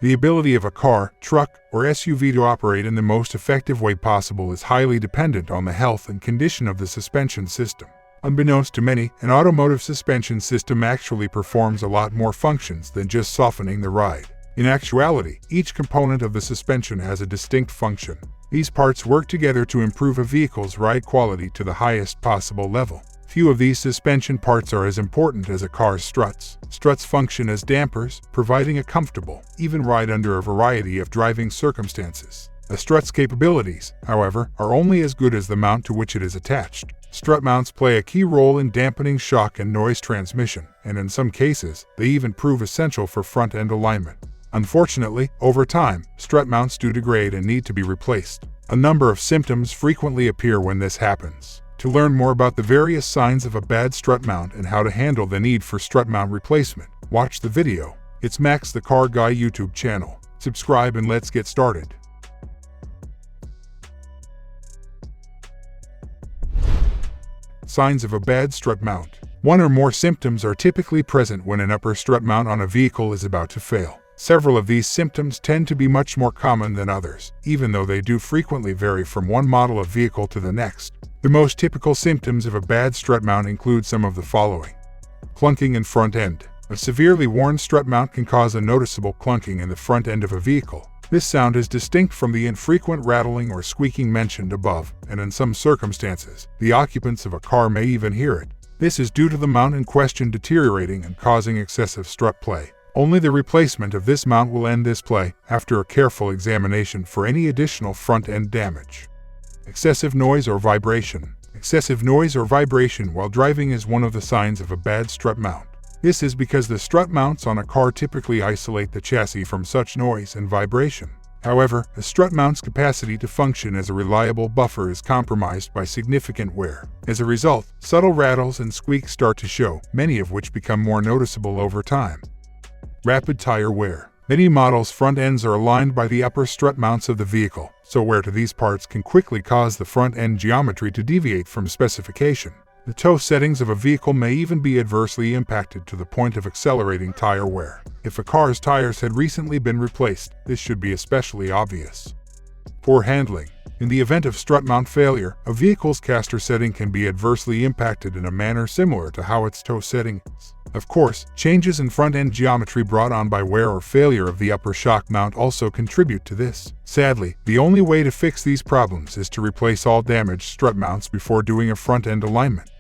The ability of a car, truck, or SUV to operate in the most effective way possible is highly dependent on the health and condition of the suspension system. Unbeknownst to many, an automotive suspension system actually performs a lot more functions than just softening the ride. In actuality, each component of the suspension has a distinct function. These parts work together to improve a vehicle's ride quality to the highest possible level. Few of these suspension parts are as important as a car's struts. Struts function as dampers, providing a comfortable, even ride under a variety of driving circumstances. A strut's capabilities, however, are only as good as the mount to which it is attached. Strut mounts play a key role in dampening shock and noise transmission, and in some cases, they even prove essential for front-end alignment. Unfortunately, over time, strut mounts do degrade and need to be replaced. A number of symptoms frequently appear when this happens. To learn more about the various signs of a bad strut mount and how to handle the need for strut mount replacement, watch the video. It's Max the Car Guy YouTube channel. Subscribe and let's get started. Signs of a bad strut mount. One or more symptoms are typically present when an upper strut mount on a vehicle is about to fail. Several of these symptoms tend to be much more common than others, even though they do frequently vary from one model of vehicle to the next. The most typical symptoms of a bad strut mount include some of the following. Clunking in front end. A severely worn strut mount can cause a noticeable clunking in the front end of a vehicle. This sound is distinct from the infrequent rattling or squeaking mentioned above, and in some circumstances, the occupants of a car may even hear it. This is due to the mount in question deteriorating and causing excessive strut play. Only the replacement of this mount will end this play after a careful examination for any additional front-end damage. Excessive noise or vibration. Excessive noise or vibration while driving is one of the signs of a bad strut mount. This is because the strut mounts on a car typically isolate the chassis from such noise and vibration. However, a strut mount's capacity to function as a reliable buffer is compromised by significant wear. As a result, subtle rattles and squeaks start to show, many of which become more noticeable over time. Rapid tire wear. Many models' front ends are aligned by the upper strut mounts of the vehicle, so wear to these parts can quickly cause the front end geometry to deviate from specification. The toe settings of a vehicle may even be adversely impacted to the point of accelerating tire wear. If a car's tires had recently been replaced, this should be especially obvious. Poor handling. In the event of strut mount failure, a vehicle's caster setting can be adversely impacted in a manner similar to how its toe setting is. Of course, changes in front-end geometry brought on by wear or failure of the upper shock mount also contribute to this. Sadly, the only way to fix these problems is to replace all damaged strut mounts before doing a front-end alignment.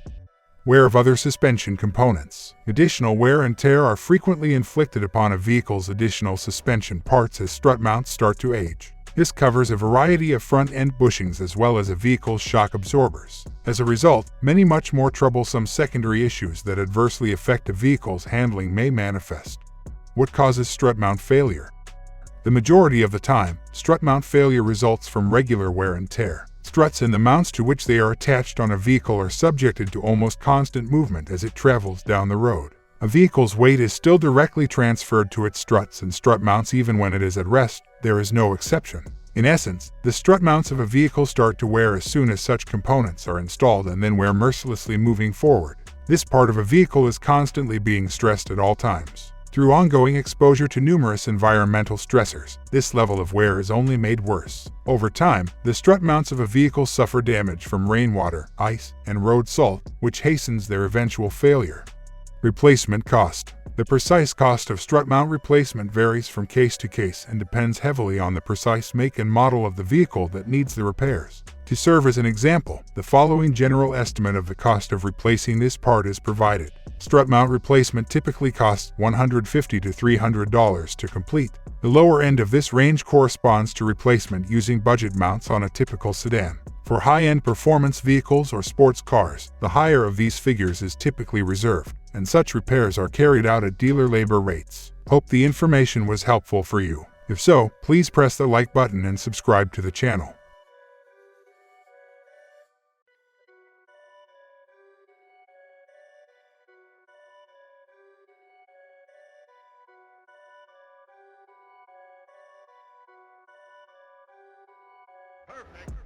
Wear of other suspension components. Additional wear and tear are frequently inflicted upon a vehicle's additional suspension parts as strut mounts start to age. This covers a variety of front-end bushings as well as a vehicle's shock absorbers. As a result, many much more troublesome secondary issues that adversely affect a vehicle's handling may manifest. What causes strut mount failure? The majority of the time, strut mount failure results from regular wear and tear. Struts and the mounts to which they are attached on a vehicle are subjected to almost constant movement as it travels down the road. A vehicle's weight is still directly transferred to its struts and strut mounts even when it is at rest. There is no exception. In essence, the strut mounts of a vehicle start to wear as soon as such components are installed and then wear mercilessly moving forward. This part of a vehicle is constantly being stressed at all times. Through ongoing exposure to numerous environmental stressors, this level of wear is only made worse. Over time, the strut mounts of a vehicle suffer damage from rainwater, ice, and road salt, which hastens their eventual failure. Replacement cost. The precise cost of strut mount replacement varies from case to case and depends heavily on the precise make and model of the vehicle that needs the repairs. To serve as an example, the following general estimate of the cost of replacing this part is provided. Strut mount replacement typically costs $150 to $300 to complete. The lower end of this range corresponds to replacement using budget mounts on a typical sedan. For high-end performance vehicles or sports cars, the higher of these figures is typically reserved, and such repairs are carried out at dealer labor rates. Hope the information was helpful for you. If so, please press the like button and subscribe to the channel. Perfect.